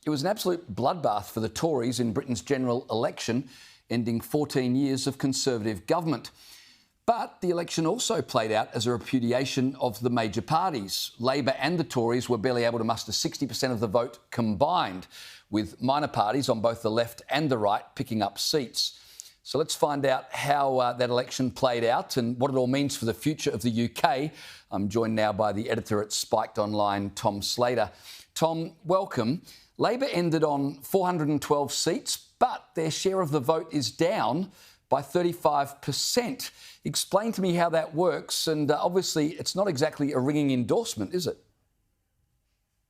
It was an absolute bloodbath for the Tories in Britain's general election, ending 14 years of Conservative government. But the election also played out as a repudiation of the major parties. Labor and the Tories were barely able to muster 60% of the vote combined, with minor parties on both the left and the right picking up seats. So let's find out how that election played out and what it all means for the future of the UK. I'm joined now by the editor at Spiked Online, Tom Slater. Tom, welcome. Labor ended on 412 seats, but their share of the vote is down by 35%. Explain to me how that works. And obviously, it's not exactly a ringing endorsement, is it?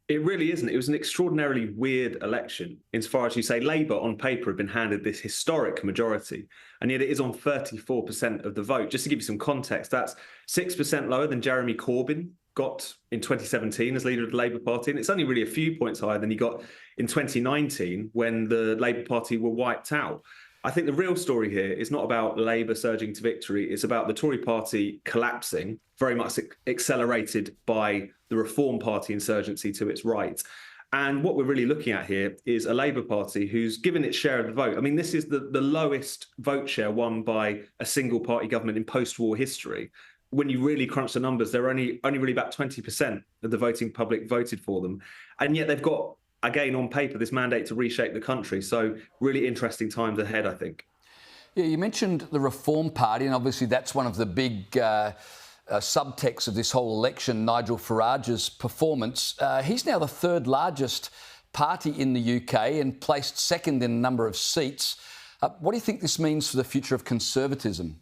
It really isn't. It was an extraordinarily weird election, insofar as you say Labour on paper have been handed this historic majority, and yet it is on 34% of the vote. Just to give you some context, that's 6% lower than Jeremy Corbyn got in 2017 as leader of the Labour Party, and it's only really a few points higher than he got in 2019 when the Labour Party were wiped out. I think the real story here is not about Labour surging to victory. It's about the Tory Party collapsing, very much accelerated by the Reform Party insurgency to its right. And what we're really looking at here is a Labour Party who's given its share of the vote. I mean, this is the lowest vote share won by a single party government in post-war history. When you really crunch the numbers, they're only really about 20% of the voting public voted for them. And yet they've got, again, on paper, this mandate to reshape the country. So really interesting times ahead, I think. Yeah, you mentioned the Reform Party, and obviously that's one of the big subtexts of this whole election, Nigel Farage's performance. He's now the third largest party in the UK and placed second in a number of seats. What do you think this means for the future of conservatism?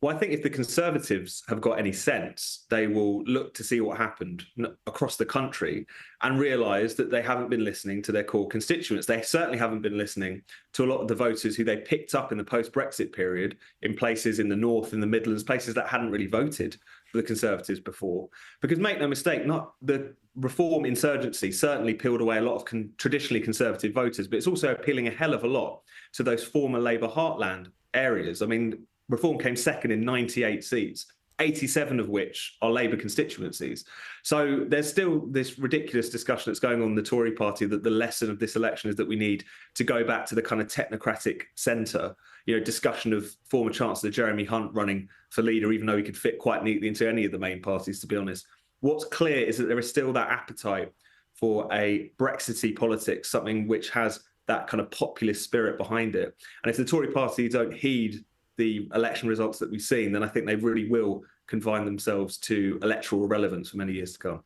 Well, I think if the Conservatives have got any sense, they will look to see what happened across the country and realise that they haven't been listening to their core constituents. They certainly haven't been listening to a lot of the voters who they picked up in the post-Brexit period in places in the North, in the Midlands, places that hadn't really voted for the Conservatives before. Because make no mistake, not the Reform insurgency certainly peeled away a lot of traditionally Conservative voters, but it's also appealing a hell of a lot to those former Labour heartland areas. I mean, Reform came second in 98 seats, 87 of which are Labour constituencies. So there's still this ridiculous discussion that's going on in the Tory party that the lesson of this election is that we need to go back to the kind of technocratic centre, discussion of former Chancellor Jeremy Hunt running for leader, even though he could fit quite neatly into any of the main parties, to be honest. What's clear is that there is still that appetite for a Brexity politics, something which has that kind of populist spirit behind it. And if the Tory party don't heed the election results that we've seen, then I think they really will confine themselves to electoral irrelevance for many years to come.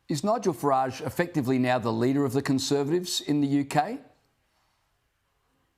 Is Nigel Farage effectively now the leader of the Conservatives in the UK?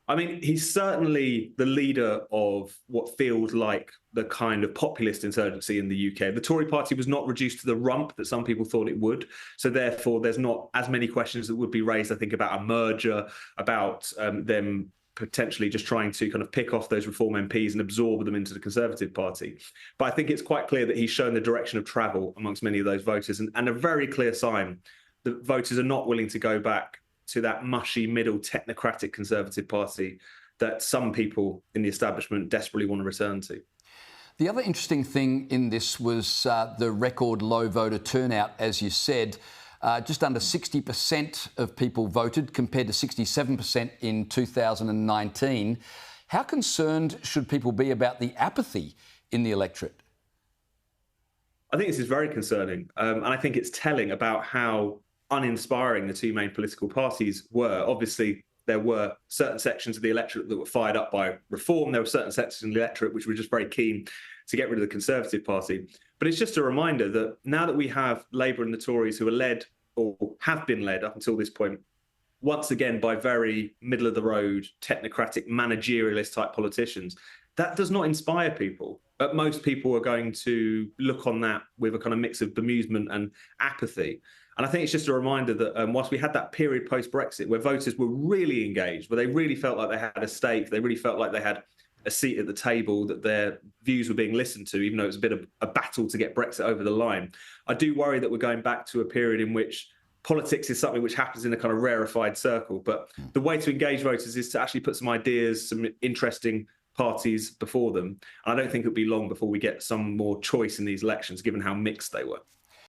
I mean, he's certainly the leader of what feels like the kind of populist insurgency in the UK. The Tory party was not reduced to the rump that some people thought it would. So therefore, there's not as many questions that would be raised, I think, about a merger, about them potentially just trying to kind of pick off those Reform MPs and absorb them into the Conservative Party. But I think it's quite clear that he's shown the direction of travel amongst many of those voters, and a very clear sign that voters are not willing to go back to that mushy middle technocratic Conservative Party that some people in the establishment desperately want to return to. The other interesting thing in this was the record low voter turnout, as you said. Just under 60% of people voted compared to 67% in 2019. How concerned should people be about the apathy in the electorate? I think this is very concerning. And I think it's telling about how uninspiring the two main political parties were. Obviously, there were certain sections of the electorate that were fired up by Reform. There were certain sections of the electorate which were just very keen to get rid of the Conservative Party. But it's just a reminder that now that we have Labour and the Tories who are led or have been led up until this point, once again by very middle-of-the-road, technocratic, managerialist type politicians, that does not inspire people. But most people are going to look on that with a kind of mix of bemusement and apathy. And I think it's just a reminder that whilst we had that period post-Brexit where voters were really engaged, where they really felt like they had a stake, they really felt like they had a seat at the table, that their views were being listened to, even though it was a bit of a battle to get Brexit over the line. I do worry that we're going back to a period in which politics is something which happens in a kind of rarefied circle. But the way to engage voters is to actually put some ideas, some interesting parties before them. And I don't think it'll be long before we get some more choice in these elections, given how mixed they were.